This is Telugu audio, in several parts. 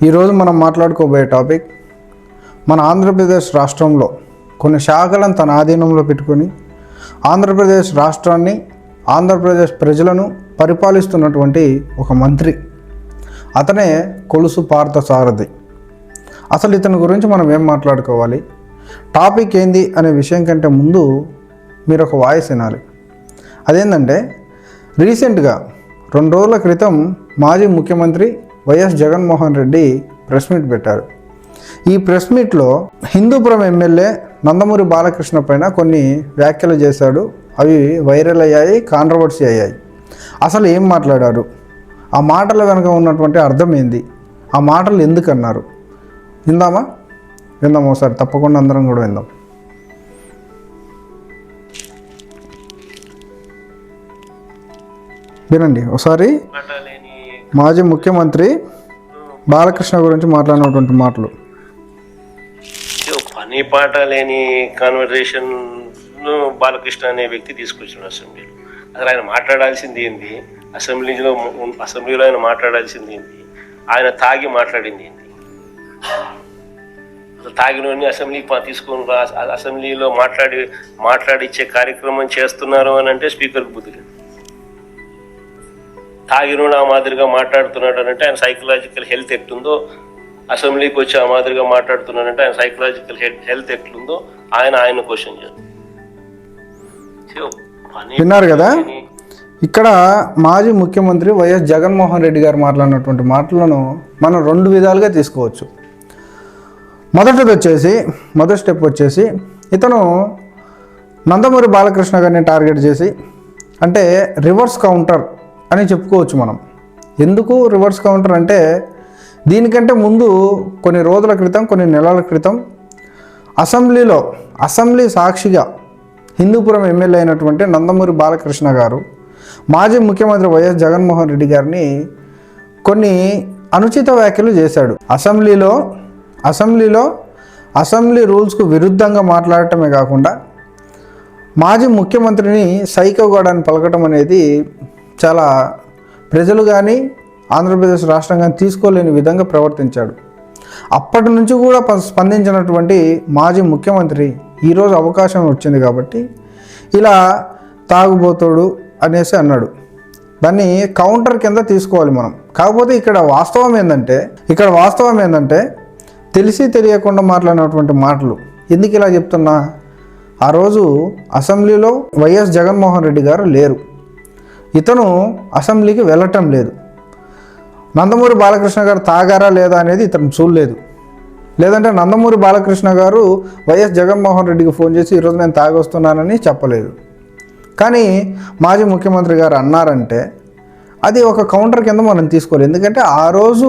ఈరోజు మనం మాట్లాడుకోబోయే టాపిక్ మన ఆంధ్రప్రదేశ్ రాష్ట్రంలో కొన్ని శాఖలను తన ఆధీనంలో పెట్టుకొని ఆంధ్రప్రదేశ్ రాష్ట్రాన్ని ఆంధ్రప్రదేశ్ ప్రజలను పరిపాలిస్తున్నటువంటి ఒక మంత్రి. అతనే కొలుసు పార్థసారథి. అసలు ఇతని గురించి మనం ఏం మాట్లాడుకోవాలి, టాపిక్ ఏంది అనే విషయం కంటే ముందు మీరు ఒక వాయిస్ వినాలి. అదేంటంటే రీసెంట్గా 2 రోజుల క్రితం మాజీ ముఖ్యమంత్రి YS Jaganmohan Reddy press meet పెట్టారు. ఈ ప్రెస్ మీట్లో హిందూపురం ఎమ్మెల్యే నందమూరి బాలకృష్ణ పైన కొన్ని వ్యాఖ్యలు చేశాడు. అవి వైరల్ అయ్యాయి, కాంట్రవర్సీ అయ్యాయి. అసలు ఏం మాట్లాడారు, ఆ మాటల వెనుక ఉన్నటువంటి అర్థం ఏంది, ఆ మాటలు ఎందుకు అన్నారు, విందాం ఒకసారి. తప్పకుండా అందరం కూడా విందాం. వినండి ఒకసారి. మాజీ ముఖ్యమంత్రి బాలకృష్ణ గురించి మాట్లాడినటువంటి మాటలు. పని పాట లేని కాన్వర్జేషన్ బాలకృష్ణ అనే వ్యక్తి తీసుకొచ్చాడు అసెంబ్లీలో. అసలు ఆయన మాట్లాడాల్సింది ఏంది, అసెంబ్లీలో ఆయన మాట్లాడాల్సింది ఏంది, ఆయన తాగి మాట్లాడింది ఏంది, అసలు తాగినోని అసెంబ్లీకి తీసుకొని అసెంబ్లీలో మాట్లాడిచ్చే కార్యక్రమం చేస్తున్నారు అని అంటే స్పీకర్కి బుద్ధి లేదు. తాగినోడు ఆ మాదిరిగా మాట్లాడుతున్నాడు అంటే ఆయన సైకలాజికల్ హెల్త్ ఎట్లుందో, అసెంబ్లీకి వచ్చి ఆ మాదిరిగా మాట్లాడుతున్నాడంటే ఆయన సైకలాజికల్ హెల్త్ ఎట్లుందో ఆయన క్వశ్చన్ చేస్తారు. విన్నారు కదా. ఇక్కడ మాజీ ముఖ్యమంత్రి వైఎస్ జగన్మోహన్ రెడ్డి గారు మాట్లాడినటువంటి మాటలను మనం 2 విధాలుగా తీసుకోవచ్చు. మొదటి స్టెప్ వచ్చేసి ఇతను నందమూరి బాలకృష్ణ గారిని టార్గెట్ చేసి, అంటే రివర్స్ కౌంటర్ అని చెప్పుకోవచ్చు మనం. ఎందుకు రివర్స్ కౌంటర్ అంటే, దీనికంటే ముందు కొన్ని రోజుల క్రితం, కొన్ని నెలల క్రితం అసెంబ్లీ సాక్షిగా హిందూపురం ఎమ్మెల్యే అయినటువంటి నందమూరి బాలకృష్ణ గారు మాజీ ముఖ్యమంత్రి వైఎస్ జగన్మోహన్ రెడ్డి గారిని కొన్ని అనుచిత వ్యాఖ్యలు చేశాడు. అసెంబ్లీ రూల్స్కు విరుద్ధంగా మాట్లాడటమే కాకుండా మాజీ ముఖ్యమంత్రిని సైకోగాడని పలకటం అనేది చాలా ప్రజలు కానీ ఆంధ్రప్రదేశ్ రాష్ట్రం కానీ తీసుకోలేని విధంగా ప్రవర్తించాడు. అప్పటి నుంచి కూడా స్పందించినటువంటి మాజీ ముఖ్యమంత్రి ఈరోజు అవకాశం వచ్చింది కాబట్టి ఇలా తాగుబోతాడు అనేసి అన్నాడు. దాన్ని కౌంటర్ కింద తీసుకోవాలి మనం. కాకపోతే ఇక్కడ వాస్తవం ఏంటంటే తెలిసి తెలియకుండా మాట్లాడినటువంటి మాటలు. ఎందుకు ఇలా చెప్తున్నా, ఆ రోజు అసెంబ్లీలో వైఎస్ జగన్మోహన్ రెడ్డి గారు లేరు, ఇతను అసెంబ్లీకి వెళ్ళటం లేదు. నందమూరి బాలకృష్ణ గారు తాగారా లేదా అనేది ఇతను చూడలేదు. లేదంటే నందమూరి బాలకృష్ణ గారు వైఎస్ జగన్మోహన్ రెడ్డికి ఫోన్ చేసి ఈరోజు నేను తాగొస్తున్నానని చెప్పలేదు. కానీ మాజీ ముఖ్యమంత్రి గారు అన్నారంటే అది ఒక కౌంటర్ కింద మనం తీసుకోవాలి. ఎందుకంటే ఆ రోజు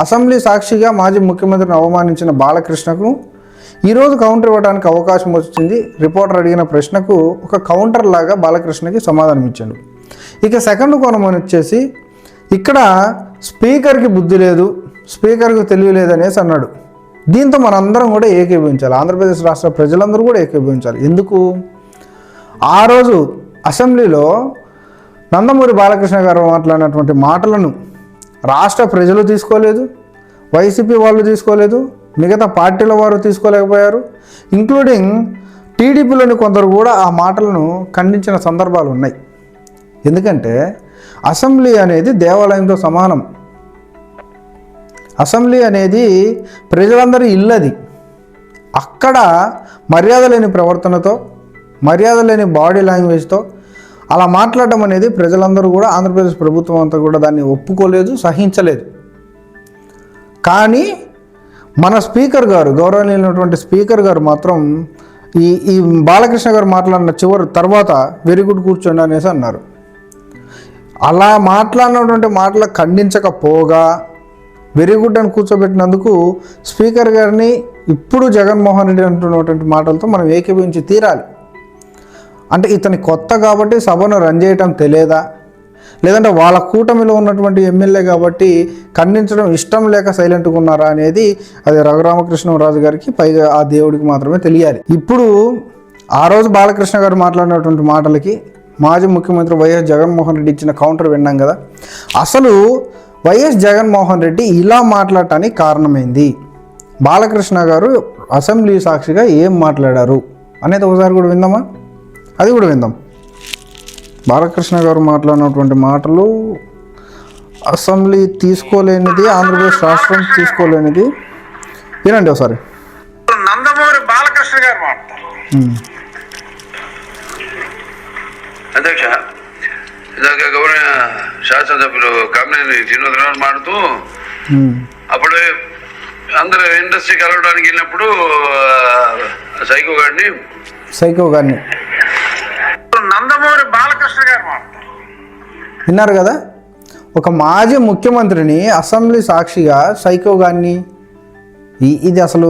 అసెంబ్లీ సాక్షిగా మాజీ ముఖ్యమంత్రిని అవమానించిన బాలకృష్ణకు ఈరోజు కౌంటర్ ఇవ్వడానికి అవకాశం వచ్చింది. రిపోర్టర్ అడిగిన ప్రశ్నకు ఒక కౌంటర్ లాగా బాలకృష్ణకి సమాధానం ఇచ్చాడు. ఇక సెకండ్ కోణం వచ్చేసి, ఇక్కడ స్పీకర్కి బుద్ధి లేదు, స్పీకర్కి తెలియలేదు అనేసి అన్నాడు. దీంతో మనందరం కూడా ఏకీభవించాలి, ఆంధ్రప్రదేశ్ రాష్ట్ర ప్రజలందరూ కూడా ఏకీభవించాలి. ఎందుకు, ఆ రోజు అసెంబ్లీలో నందమూరి బాలకృష్ణ గారు మాట్లాడినటువంటి మాటలను రాష్ట్ర ప్రజలు తీసుకోలేదు, వైసీపీ వాళ్ళు తీసుకోలేదు, మిగతా పార్టీల వారు తీసుకోలేకపోయారు. ఇంక్లూడింగ్ టీడీపీలోని కొందరు కూడా ఆ మాటలను ఖండించిన సందర్భాలు ఉన్నాయి. ఎందుకంటే అసెంబ్లీ అనేది దేవాలయంతో సమానం. అసెంబ్లీ అనేది ప్రజలందరి ఇల్లు. అది అక్కడ మర్యాద లేని ప్రవర్తనతో, మర్యాద లేని బాడీ లాంగ్వేజ్తో అలా మాట్లాడడం అనేది ప్రజలందరూ కూడా, ఆంధ్రప్రదేశ్ ప్రభుత్వం అంతా కూడా దాన్ని ఒప్పుకోలేదు, సహించలేదు. కానీ మన స్పీకర్ గారు, గౌరవనీయులైనటువంటి స్పీకర్ గారు మాత్రం ఈ బాలకృష్ణ గారు మాట్లాడిన తర్వాత వెరీ గుడ్ కూర్చోండి అనేసి అన్నారు. అలా మాట్లాడినటువంటి మాటలు ఖండించకపోగా వెరీ గుడ్ అని కూర్చోబెట్టినందుకు స్పీకర్ గారిని ఇప్పుడు జగన్మోహన్ రెడ్డి అంటున్నటువంటి మాటలతో మనం ఏకీభవించి తీరాలి. అంటే ఇతని కొత్త కాబట్టి సభను రన్ చేయటం తెలియదా, లేదంటే వాళ్ళ కూటమిలో ఉన్నటువంటి ఎమ్మెల్యే కాబట్టి ఖండించడం ఇష్టం లేక సైలెంట్గా ఉన్నారా అనేది అది రఘురామకృష్ణరాజు గారికి, పైగా ఆ దేవుడికి మాత్రమే తెలియాలి. ఇప్పుడు ఆ రోజు బాలకృష్ణ గారు మాట్లాడినటువంటి మాటలకి మాజీ ముఖ్యమంత్రి వైఎస్ జగన్మోహన్ రెడ్డి ఇచ్చిన కౌంటర్ విన్నాం కదా. అసలు వైఎస్ జగన్మోహన్ రెడ్డి ఇలా మాట్లాడటానికి కారణమైంది, బాలకృష్ణ గారు అసెంబ్లీ సాక్షిగా ఏం మాట్లాడారు అనేది ఒకసారి కూడా విందామా? అది కూడా విందాం. బాలకృష్ణ గారు మాట్లాడినటువంటి మాటలు అసెంబ్లీ తీసుకోలేనిది, ఆంధ్రప్రదేశ్ రాష్ట్రం తీసుకోలేనిది. వినండి ఒకసారి. నందమూరి బాలకృష్ణ గారు మాట్లాడతారు. అధ్యక్ష, ఇందాక గౌరవ శాసనసభ్యులు కామినేని శ్రీనివాసరావు మాట్లాడుతూ అప్పుడు అందరూ ఇండస్ట్రీకి కలవడానికి వెళ్ళినప్పుడు సైకో గారిని నందమూరి బాలకృష్ణ గారు మాట్లాడతారు. విన్నారు కదా, ఒక మాజీ ముఖ్యమంత్రిని అసెంబ్లీ సాక్షిగా సైకో గారిని, ఇది అసలు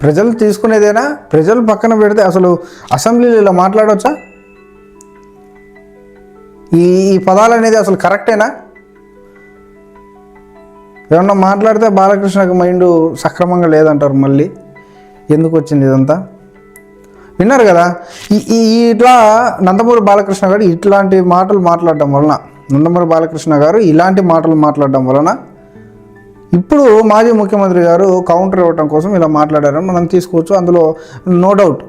ప్రజలు తీసుకునేదేనా? ప్రజలు పక్కన పెడితే అసలు అసెంబ్లీలో ఇలా మాట్లాడవచ్చా? ఈ పదాలు అనేది అసలు కరెక్టేనా? ఏమన్నా మాట్లాడితే బాలకృష్ణకి మైండ్ సక్రమంగా లేదంటారు. మళ్ళీ ఎందుకు వచ్చింది ఇదంతా? విన్నారు కదా, ఇట్లా నందమూరి బాలకృష్ణ గారు ఇట్లాంటి మాటలు మాట్లాడడం వలన, నందమూరి బాలకృష్ణ గారు ఇలాంటి మాటలు మాట్లాడడం వలన ఇప్పుడు మాజీ ముఖ్యమంత్రి గారు కౌంటర్ ఇవ్వటం కోసం ఇలా మాట్లాడారని మనం తీసుకోవచ్చు. అందులో నో డౌట్,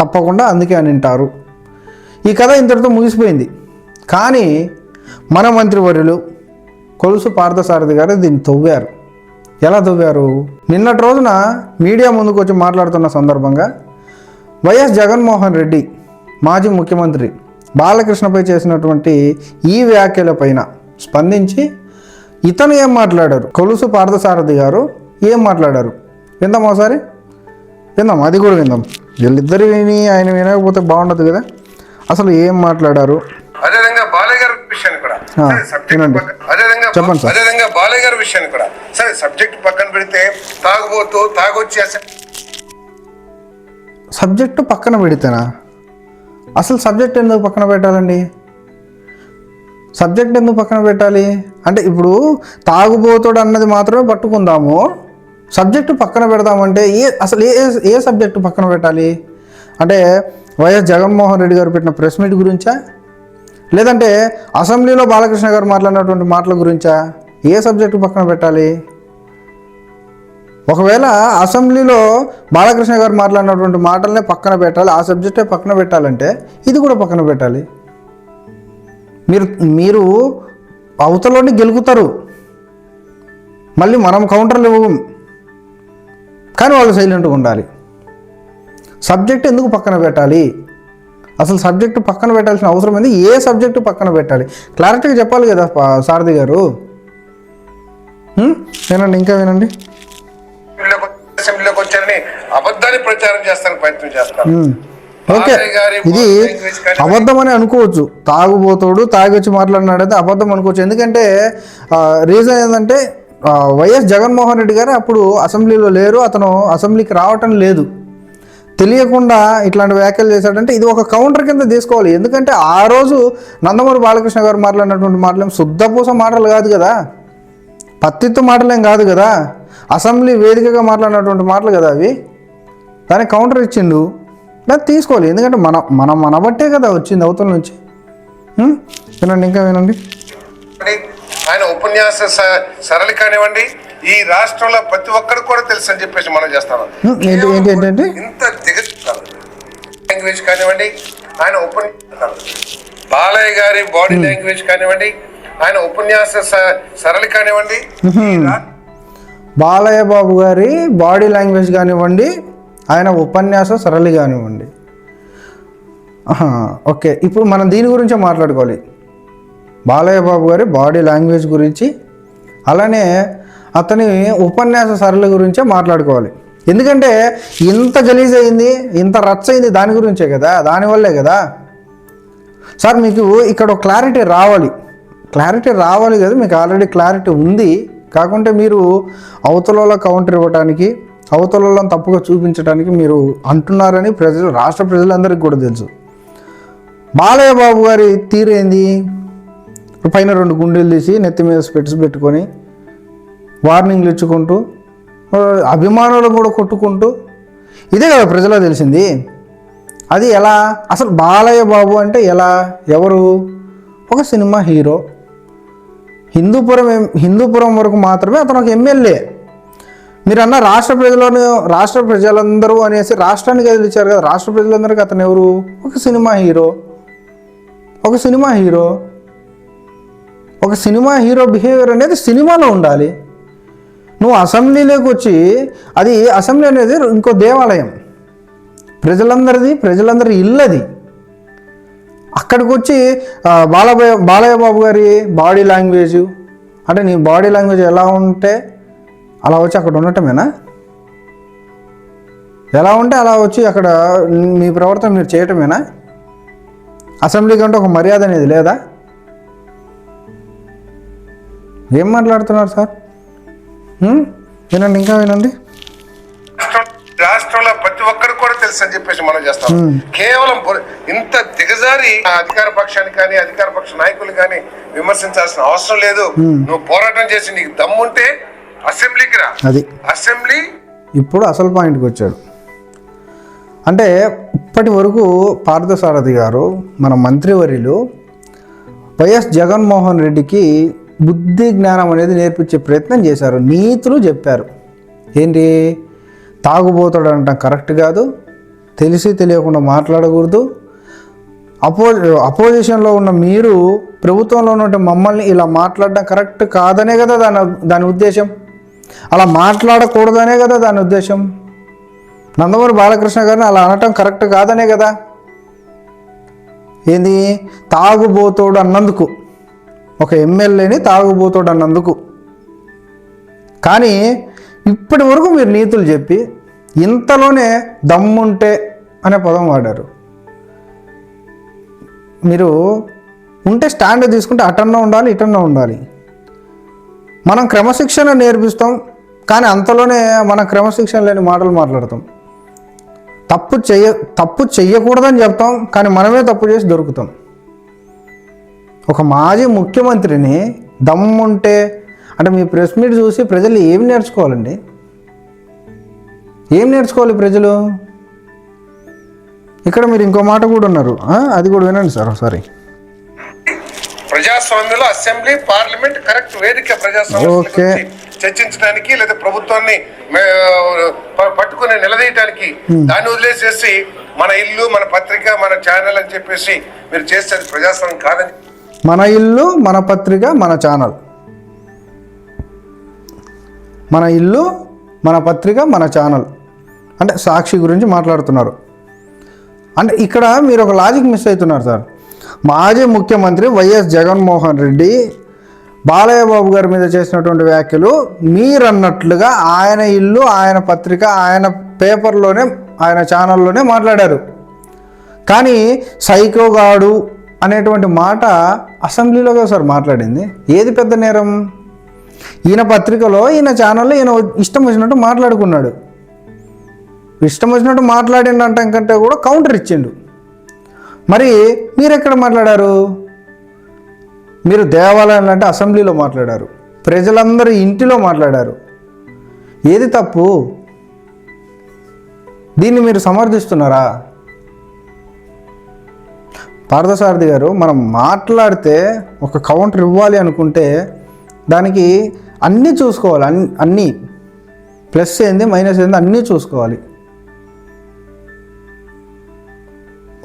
తప్పకుండా అందుకే అని వింటారు. ఈ కథ ఇంతటితో ముగిసిపోయింది. కానీ మన మంత్రివర్యులు కొలుసు పార్థసారథి గారు దీన్ని తవ్వారు. ఎలా తవ్వారు? నిన్నటి రోజున మీడియా ముందుకు వచ్చి మాట్లాడుతున్న సందర్భంగా వైఎస్ జగన్మోహన్ రెడ్డి మాజీ ముఖ్యమంత్రి బాలకృష్ణపై చేసినటువంటి ఈ వ్యాఖ్యలపైన స్పందించి ఇతను ఏం మాట్లాడారు, కొలుసు పార్థసారథి గారు ఏం మాట్లాడారు విందాం ఒకసారి. విందాం, అది కూడా విందాం. వీళ్ళిద్దరు విని ఆయన వినకపోతే బాగుండదు కదా. అసలు ఏం మాట్లాడారు అదేవిధంగా బాలయ్య గారి విషయాన్ని కూడా చెప్పండి సార్. అదేవిధంగా బాలయ్య గారి విషయాన్ని కూడా సరే సబ్జెక్ట్ పక్కన పెడితే తాగొచ్చి సబ్జెక్టు పక్కన పెడితేనా? అసలు సబ్జెక్ట్ ఎందుకు పక్కన పెట్టాలండి? సబ్జెక్ట్ ఎందుకు పక్కన పెట్టాలి అంటే, ఇప్పుడు తాగుబోతుడు అన్నది మాత్రమే పట్టుకుందాము, సబ్జెక్టు పక్కన పెడదామంటే అసలు ఏ సబ్జెక్టు పక్కన పెట్టాలి? అంటే వైఎస్ జగన్మోహన్ రెడ్డి గారు పెట్టిన ప్రెస్ మీట్ గురించా, లేదంటే అసెంబ్లీలో బాలకృష్ణ గారు మాట్లాడినటువంటి మాటల గురించా? ఏ సబ్జెక్టు పక్కన పెట్టాలి? ఒకవేళ అసెంబ్లీలో బాలకృష్ణ గారు మాట్లాడినటువంటి మాటలనే పక్కన పెట్టాలి, ఆ సబ్జెక్టే పక్కన పెట్టాలంటే ఇది కూడా పక్కన పెట్టాలి. మీరు అవతలని గెలుకుతారు, మళ్ళీ మనం కౌంటర్లు ఇవ్వం, కానీ వాళ్ళు సైలెంట్గా ఉండాలి. సబ్జెక్ట్ ఎందుకు పక్కన పెట్టాలి? అసలు సబ్జెక్టు పక్కన పెట్టాల్సిన అవసరం ఏంది? ఏ సబ్జెక్టు పక్కన పెట్టాలి? క్లారిటీగా చెప్పాలి కదా సారథి గారు. వినండి, ఇంకా వినండి. అసెంబ్లీలోకి వచ్చారని అబద్ధాన్ని ప్రచారం చేస్తానికి ప్రయత్నం చేస్తారు. ఓకే, ఇది అబద్ధం అని అనుకోవచ్చు. తాగుబోతాడు తాగొచ్చి మాట్లాడినాడైతే అబద్ధం అనుకోవచ్చు. ఎందుకంటే రీజన్ ఏంటంటే వైఎస్ జగన్మోహన్ రెడ్డి గారు అప్పుడు అసెంబ్లీలో లేరు, అతను అసెంబ్లీకి రావటం లేదు. తెలియకుండా ఇట్లాంటి వ్యాఖ్యలు చేశాడంటే ఇది ఒక కౌంటర్ కింద తీసుకోవాలి. ఎందుకంటే ఆ రోజు నందమూరి బాలకృష్ణ గారు మాట్లాడినటువంటి మాటలేం శుద్ధపూస మాటలు కాదు కదా, పత్తిత్తు మాటలేం కాదు కదా, అసెంబ్లీ వేదికగా మాట్లాడినటువంటి మాటలు కదా అవి. దానికి కౌంటర్ ఇచ్చిండు, దాన్ని తీసుకోవాలి. ఎందుకంటే మన బట్టే కదా వచ్చింది అవతల నుంచి. వినండి, ఇంకా వినండి. ఆయన ఉపన్యాస సరళి కానివ్వండి, ఈ రాష్ట్రంలో ప్రతి ఒక్కరికి కూడా తెలుసు అని చెప్పేసి మనం చేస్తాం. ఏంటి ఇంత లాంగ్వేజ్ కానివ్వండి, ఆయన బాలయ్య గారి బాడీ లాంగ్వేజ్ కానివ్వండి, ఆయన ఉపన్యాస సరళి కానివ్వండి, బాలయ్య బాబు గారి బాడీ లాంగ్వేజ్ కానివ్వండి, ఆయన ఉపన్యాస సరళి కానివ్వండి. ఓకే, ఇప్పుడు మనం దీని గురించే మాట్లాడుకోవాలి. బాలయ్య బాబు గారి బాడీ లాంగ్వేజ్ గురించి, అలానే అతని ఉపన్యాస సరళి గురించే మాట్లాడుకోవాలి. ఎందుకంటే ఇంత గలీజ్ అయింది, ఇంత రచ్చ అయింది దాని గురించే కదా, దానివల్లే కదా. సార్ మీకు ఇక్కడ క్లారిటీ రావాలి కదా, మీకు ఆల్రెడీ క్లారిటీ ఉంది. కాకుంటే మీరు అవతలలో కౌంటర్ ఇవ్వడానికి, అవతలలో తప్పుగా చూపించడానికి మీరు అంటున్నారని రాష్ట్ర ప్రజలందరికీ కూడా తెలుసు. బాలయ్య బాబు గారి తీరేంది? పైన 2 గుండెలు తీసి నెత్తి మీద స్పెట్స్ పెట్టుకొని వార్నింగ్లు ఇచ్చుకుంటూ, అభిమానులు కూడా కొట్టుకుంటూ, ఇదే కదా ప్రజలకు తెలిసింది. అది ఎలా? అసలు బాలయ్య బాబు అంటే ఎలా? ఎవరు? ఒక సినిమా హీరో, హిందూపురం వరకు మాత్రమే అతను ఒక ఎమ్మెల్యే. మీరు అన్న రాష్ట్ర ప్రజలందరూ అనేసి రాష్ట్రానికి వదిలిచ్చారు కదా. రాష్ట్ర ప్రజలందరికీ అతను ఎవరు? ఒక సినిమా హీరో బిహేవియర్ అనేది సినిమాలో ఉండాలి. నువ్వు అసెంబ్లీలోకి వచ్చి, అది అసెంబ్లీ అనేది ఇంకో దేవాలయం, ప్రజలందరి ఇల్లు అది. అక్కడికి వచ్చి బాలయ్య బాబు గారి బాడీ లాంగ్వేజ్ అంటే నీ బాడీ లాంగ్వేజ్ ఎలా ఉంటే అలా వచ్చి అక్కడ ఉండటమేనా? ఎలా ఉంటే అలా వచ్చి అక్కడ మీ ప్రవర్తన మీరు చేయటమేనా? అసెంబ్లీ కంటే ఒక మర్యాద అనేది లేదా? ఏం మాట్లాడుతున్నారు సార్? వినండి, ఇంకా వినండి. రాష్ట్రంలో ప్రతి ఒక్కరు కూడా తెలుసు అని చెప్పేసి మనం చేస్తాం. కేవలం ఇంత దిగజారి అధికార పక్షాన్ని కానీ అధికార పక్ష నాయకులు కానీ విమర్శించాల్సిన అవసరం లేదు. నువ్వు పోరాటం చేసి నీకు దమ్ముంటే అసెంబ్లీకి రా. అది అసెంబ్లీ ఇప్పుడు అసలు పాయింట్కి వచ్చాడు. అంటే ఇప్పటి వరకు పార్థసారథి గారు, మన మంత్రివర్యులు వైఎస్ జగన్మోహన్ రెడ్డికి బుద్ధి జ్ఞానం అనేది నేర్పించే ప్రయత్నం చేశారు. నీతులు చెప్పారు. ఏంటి? తాగుబోతాడు అనటం కరెక్ట్ కాదు, తెలియకుండా మాట్లాడకూడదు, అపోజిషన్లో ఉన్న మీరు ప్రభుత్వంలో ఉన్న మమ్మల్ని ఇలా మాట్లాడడం కరెక్ట్ కాదనే కదా దాని ఉద్దేశం. అలా మాట్లాడకూడదనే కదా దాని ఉద్దేశం. నందమూరి బాలకృష్ణ గారిని అలా అనటం కరెక్ట్ కాదనే కదా. ఏంది? తాగుబోతోడు అన్నందుకు, ఒక ఎమ్మెల్యేని తాగుబోతోడు అన్నందుకు. కానీ ఇప్పటి వరకు మీరు నీతులు చెప్పి ఇంతలోనే దమ్ముంటే అనే పదం వాడారు. మీరు ఉంటే స్టాండ్ తీసుకుంటే అటన్నా ఉండాలి, ఇటన్నా ఉండాలి. మనం క్రమశిక్షణ నేర్పిస్తాం, కానీ అంతలోనే మనం క్రమశిక్షణ లేని మాటలు మాట్లాడతాం. తప్పు చెయ్యకూడదని చెప్తాం, కానీ మనమే తప్పు చేసి దొరుకుతాం. ఒక మాజీ ముఖ్యమంత్రిని దమ్ముంటే అంటే మీ ప్రెస్ మీట్ చూసి ప్రజలు ఏం నేర్చుకోవాలండి? ఏం నేర్చుకోవాలి ప్రజలు? ఇక్కడ మీరు ఇంకో మాట కూడా ఉన్నారు, అది కూడా వినండి సార్ ఒకసారి. ప్రజాస్వామ్యంలో అసెంబ్లీ, పార్లమెంట్ కరెక్ట్ వేదిక ప్రజాస్వామ్యం చర్చించడానికి లేదా ప్రభుత్వాన్ని పట్టుకుని నిలదీయటానికి. దాన్ని వదిలేసేసి మన ఇల్లు, మన పత్రిక, మన ఛానల్ అని చెప్పేసి మీరు చేసేది ప్రజాస్వామ్యం కాదని. మన ఇల్లు, మన పత్రిక, మన ఛానల్. మన ఇల్లు, మన పత్రిక, మన ఛానల్ అంటే సాక్షి గురించి మాట్లాడుతున్నారు. అంటే ఇక్కడ మీరు ఒక లాజిక్ మిస్ అవుతున్నారు సార్. మాజీ ముఖ్యమంత్రి వైఎస్ జగన్మోహన్ రెడ్డి బాలయ్య బాబు గారి మీద చేసినటువంటి వ్యాఖ్యలు మీరన్నట్లుగా ఆయన ఇల్లు, ఆయన పత్రిక, ఆయన పేపర్లోనే, ఆయన ఛానల్లోనే మాట్లాడారు. కానీ సైకోగాడు అనేటువంటి మాట అసెంబ్లీలో కదా సార్ మాట్లాడింది. ఏది పెద్ద నేరం? ఈయన పత్రికలో, ఈయన ఛానల్లో ఈయన ఇష్టం వచ్చినట్టు మాట్లాడుకున్నాడు. ఇష్టం వచ్చినట్టు మాట్లాడిండంటే కంటే కూడా కౌంటర్ ఇచ్చిండు. మరి మీరు ఎక్కడ మాట్లాడారు? మీరు దేవాలయం అంటే అసెంబ్లీలో మాట్లాడారు, ప్రజలందరూ ఇంటిలో మాట్లాడారు. ఏది తప్పు? దీన్ని మీరు సమర్థిస్తున్నారా? పార్థసారథి గారు, మనం మాట్లాడితే ఒక కౌంటర్ ఇవ్వాలి అనుకుంటే దానికి అన్నీ చూసుకోవాలి. అన్నీ ప్లస్ ఏంది, మైనస్ ఏంది అన్నీ చూసుకోవాలి.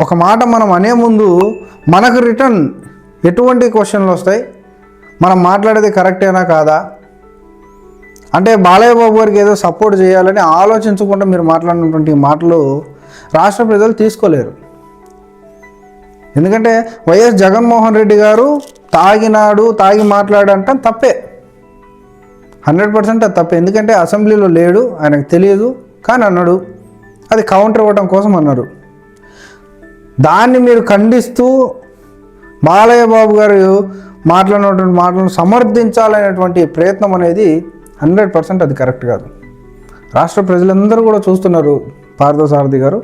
ఒక మాట మనం అనే ముందు మనకు రిటర్న్ ఎటువంటి క్వశ్చన్లు వస్తాయి? మనం మాట్లాడేది కరెక్టేనా కాదా? అంటే బాలయ్య బాబు గారికి ఏదో సపోర్ట్ చేయాలని ఆలోచించకుండా మీరు మాట్లాడినటువంటి మాటలు రాష్ట్ర ప్రజలు తీసుకోలేరు. ఎందుకంటే వైఎస్ జగన్మోహన్ రెడ్డి గారు తాగి మాట్లాడంటాం తప్పే, 100% అది తప్పే. ఎందుకంటే అసెంబ్లీలో లేడు, ఆయనకు తెలియదు, కానీ అన్నాడు. అది కౌంటర్ ఇవ్వడం కోసం అన్నారు. దాన్ని మీరు ఖండిస్తూ బాలయ్య బాబు గారు మాట్లాడినటువంటి మాటలను సమర్థించాలనేటువంటి ప్రయత్నం అనేది 100% అది కరెక్ట్ కాదు. రాష్ట్ర ప్రజలందరూ కూడా చూస్తున్నారు పార్థసారథి గారు,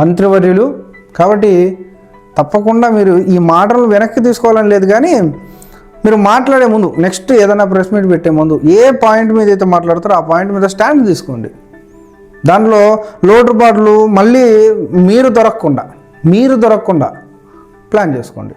మంత్రివర్యులు. కాబట్టి తప్పకుండా మీరు ఈ మాటలు వెనక్కి తీసుకోవాలని లేదు, కానీ మీరు మాట్లాడే ముందు, నెక్స్ట్ ఏదైనా ప్రెస్ మీట్ పెట్టే ముందు ఏ పాయింట్ మీద అయితే మాట్లాడతారో ఆ పాయింట్ మీద స్టాండ్ తీసుకోండి. దాంట్లో లోటుపాట్లు మళ్ళీ మీరు దొరకకుండా ప్లాన్ చేసుకోండి.